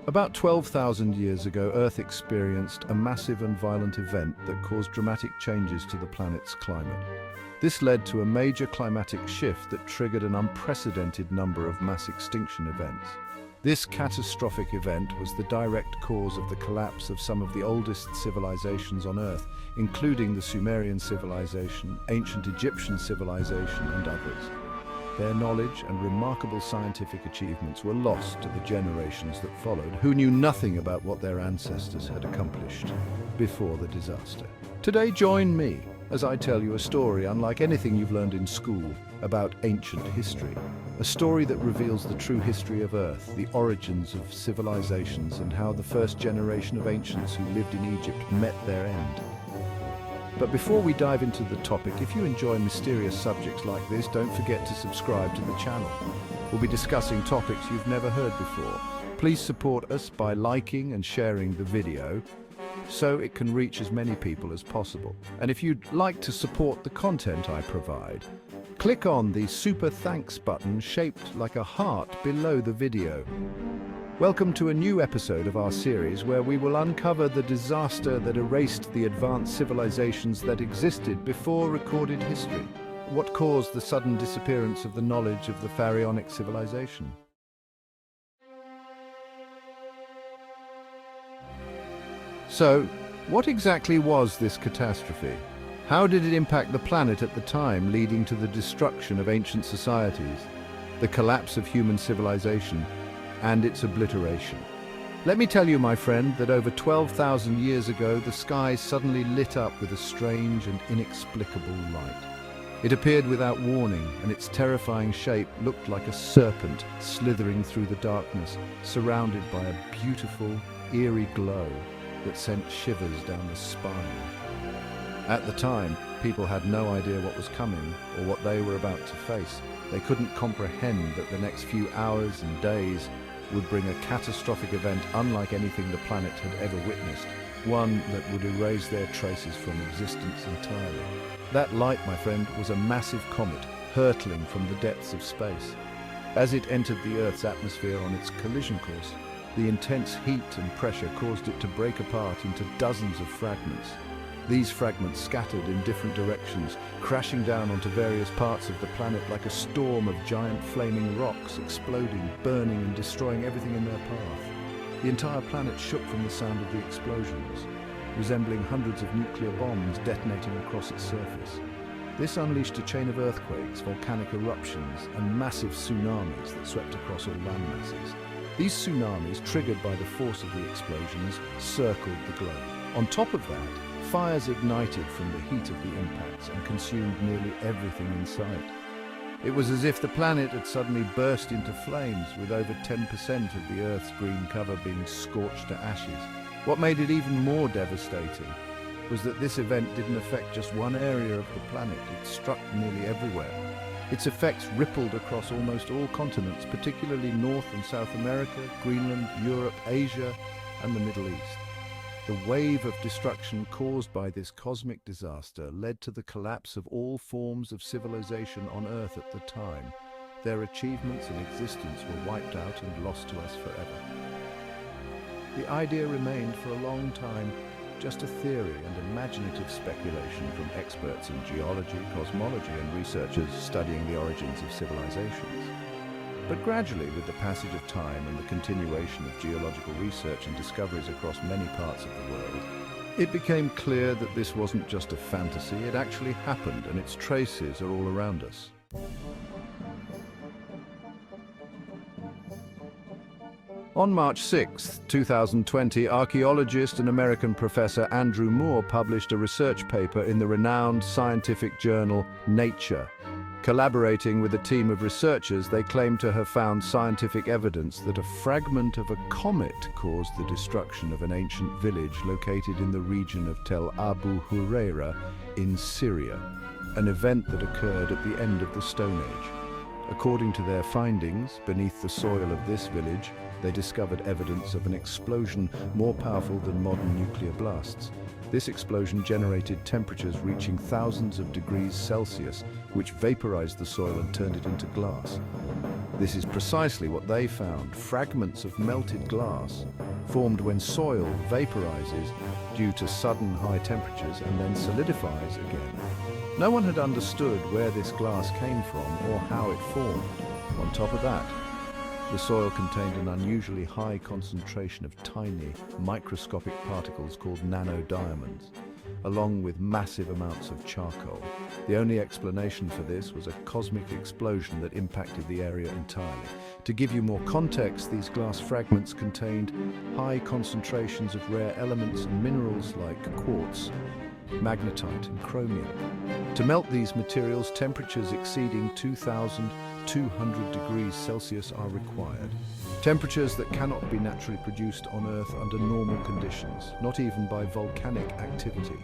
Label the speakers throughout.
Speaker 1: About 12,000 years ago, Earth experienced a massive and violent event that caused dramatic changes to the planet's climate. This led to a major climatic shift that triggered an unprecedented number of mass extinction events. This catastrophic event was the direct cause of the collapse of some of the oldest civilizations on Earth, including the Sumerian civilization, ancient Egyptian civilization, and others. Their knowledge and remarkable scientific achievements were lost to the generations that followed, who knew nothing about what their ancestors had accomplished before the disaster. Today, join me as I tell you a story unlike anything you've learned in school about ancient history. A story that reveals the true history of Earth, the origins of civilizations, and how the first generation of ancients who lived in Egypt met their end. But before we dive into the topic, if you enjoy mysterious subjects like this, don't forget to subscribe to the channel. We'll be discussing topics you've never heard before. Please support us by liking and sharing the video so it can reach as many people as possible. And if you'd like to support the content I provide, click on the Super Thanks button shaped like a heart below the video. Welcome to a new episode of our series where we will uncover the disaster that erased the advanced civilizations that existed before recorded history. What caused the sudden disappearance of the knowledge of the pharaonic civilization? So, what exactly was this catastrophe? How did it impact the planet at the time, leading to the destruction of ancient societies, the collapse of human civilization, and its obliteration? Let me tell you, my friend, that over 12,000 years ago, the sky suddenly lit up with a strange and inexplicable light. It appeared without warning, and its terrifying shape looked like a serpent slithering through the darkness, surrounded by a beautiful, eerie glow that sent shivers down the spine. At the time, people had no idea what was coming or what they were about to face. They couldn't comprehend that the next few hours and days would bring a catastrophic event unlike anything the planet had ever witnessed, one that would erase their traces from existence entirely. That light, my friend, was a massive comet hurtling from the depths of space. As it entered the Earth's atmosphere on its collision course, the intense heat and pressure caused it to break apart into dozens of fragments. These fragments scattered in different directions, crashing down onto various parts of the planet like a storm of giant flaming rocks, exploding, burning and destroying everything in their path. The entire planet shook from the sound of the explosions, resembling hundreds of nuclear bombs detonating across its surface. This unleashed a chain of earthquakes, volcanic eruptions, and massive tsunamis that swept across all land masses. These tsunamis, triggered by the force of the explosions, circled the globe. On top of that, fires ignited from the heat of the impacts and consumed nearly everything in sight. It was as if the planet had suddenly burst into flames, with over 10% of the Earth's green cover being scorched to ashes. What made it even more devastating was that this event didn't affect just one area of the planet, it struck nearly everywhere. Its effects rippled across almost all continents, particularly North and South America, Greenland, Europe, Asia, and the Middle East. The wave of destruction caused by this cosmic disaster led to the collapse of all forms of civilization on Earth at the time. Their achievements and existence were wiped out and lost to us forever. The idea remained for a long time just a theory and imaginative speculation from experts in geology, cosmology, and researchers studying the origins of civilizations. But gradually, with the passage of time and the continuation of geological research and discoveries across many parts of the world, it became clear that this wasn't just a fantasy, it actually happened, and its traces are all around us. On March 6, 2020, archaeologist and American professor Andrew Moore published a research paper in the renowned scientific journal Nature. Collaborating with a team of researchers, they claim to have found scientific evidence that a fragment of a comet caused the destruction of an ancient village located in the region of Tell Abu Hureyra in Syria, an event that occurred at the end of the Stone Age. According to their findings, beneath the soil of this village, they discovered evidence of an explosion more powerful than modern nuclear blasts. This explosion generated temperatures reaching thousands of degrees Celsius, which vaporized the soil and turned it into glass. This is precisely what they found: fragments of melted glass formed when soil vaporizes due to sudden high temperatures and then solidifies again. No one had understood where this glass came from or how it formed. On top of that, the soil contained an unusually high concentration of tiny, microscopic particles called nanodiamonds, along with massive amounts of charcoal. The only explanation for this was a cosmic explosion that impacted the area entirely. To give you more context, these glass fragments contained high concentrations of rare elements and minerals like quartz, magnetite and chromium. To melt these materials, temperatures exceeding 2,200 degrees Celsius are required. Temperatures that cannot be naturally produced on Earth under normal conditions, not even by volcanic activity.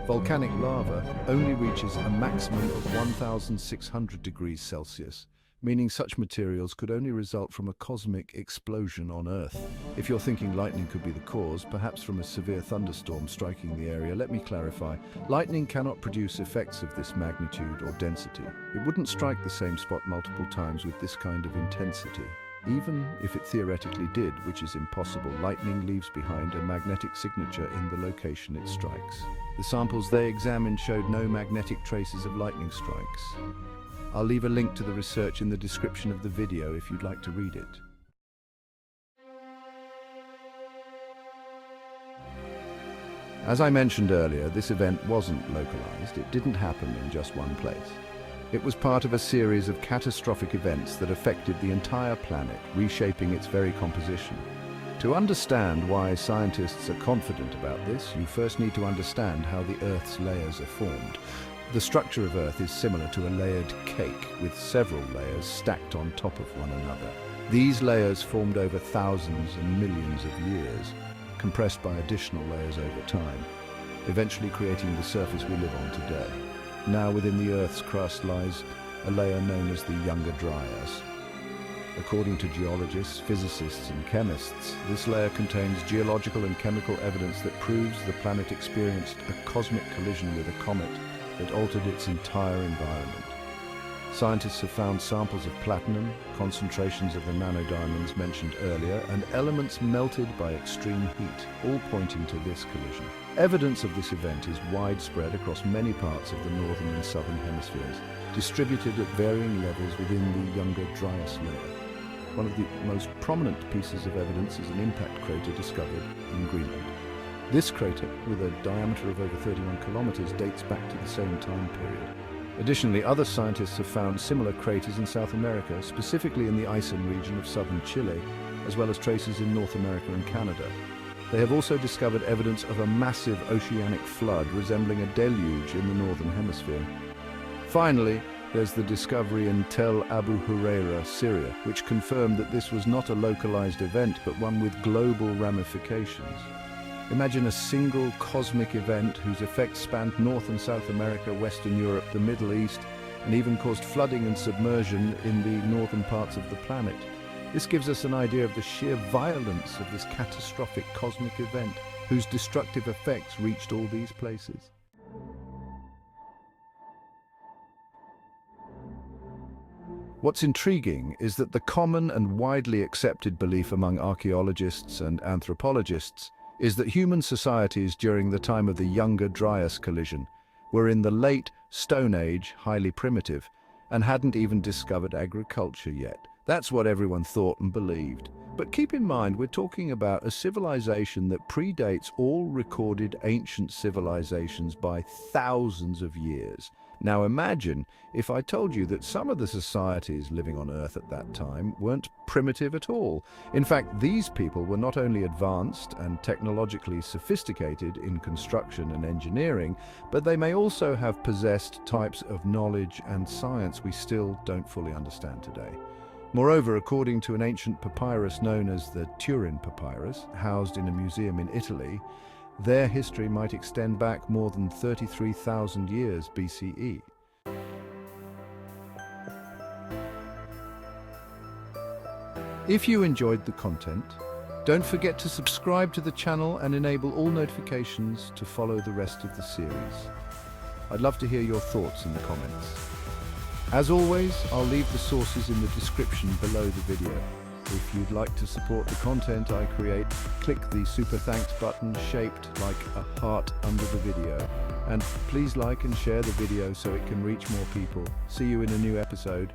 Speaker 1: Volcanic lava only reaches a maximum of 1,600 degrees Celsius, meaning such materials could only result from a cosmic explosion on Earth. If you're thinking lightning could be the cause, perhaps from a severe thunderstorm striking the area, let me clarify. Lightning cannot produce effects of this magnitude or density. It wouldn't strike the same spot multiple times with this kind of intensity. Even if it theoretically did, which is impossible, lightning leaves behind a magnetic signature in the location it strikes. The samples they examined showed no magnetic traces of lightning strikes. I'll leave a link to the research in the description of the video if you'd like to read it. As I mentioned earlier, this event wasn't localized. It didn't happen in just one place. It was part of a series of catastrophic events that affected the entire planet, reshaping its very composition. To understand why scientists are confident about this, you first need to understand how the Earth's layers are formed. The structure of Earth is similar to a layered cake, with several layers stacked on top of one another. These layers formed over thousands and millions of years, compressed by additional layers over time, eventually creating the surface we live on today. Now within the Earth's crust lies a layer known as the Younger Dryas. According to geologists, physicists and chemists, this layer contains geological and chemical evidence that proves the planet experienced a cosmic collision with a comet that altered its entire environment. Scientists have found samples of platinum, concentrations of the nanodiamonds mentioned earlier, and elements melted by extreme heat, all pointing to this collision. Evidence of this event is widespread across many parts of the northern and southern hemispheres, distributed at varying levels within the Younger Dryas layer. One of the most prominent pieces of evidence is an impact crater discovered in Greenland. This crater, with a diameter of over 31 kilometers, dates back to the same time period. Additionally, other scientists have found similar craters in South America, specifically in the Ison region of southern Chile, as well as traces in North America and Canada. They have also discovered evidence of a massive oceanic flood resembling a deluge in the northern hemisphere. Finally, there's the discovery in Tell Abu Hureyra, Syria, which confirmed that this was not a localized event, but one with global ramifications. Imagine a single cosmic event whose effects spanned North and South America, Western Europe, the Middle East, and even caused flooding and submersion in the northern parts of the planet. This gives us an idea of the sheer violence of this catastrophic cosmic event, whose destructive effects reached all these places. What's intriguing is that the common and widely accepted belief among archaeologists and anthropologists is that human societies during the time of the Younger Dryas collision were in the late Stone Age, highly primitive, and hadn't even discovered agriculture yet. That's what everyone thought and believed. But keep in mind, we're talking about a civilization that predates all recorded ancient civilizations by thousands of years. Now imagine if I told you that some of the societies living on Earth at that time weren't primitive at all. In fact, these people were not only advanced and technologically sophisticated in construction and engineering, but they may also have possessed types of knowledge and science we still don't fully understand today. Moreover, according to an ancient papyrus known as the Turin Papyrus, housed in a museum in Italy, their history might extend back more than 33,000 years BCE. If you enjoyed the content, don't forget to subscribe to the channel and enable all notifications to follow the rest of the series. I'd love to hear your thoughts in the comments. As always, I'll leave the sources in the description below the video. If you'd like to support the content I create, click the super thanks button shaped like a heart under the video. And please like and share the video so it can reach more people. See you in a new episode.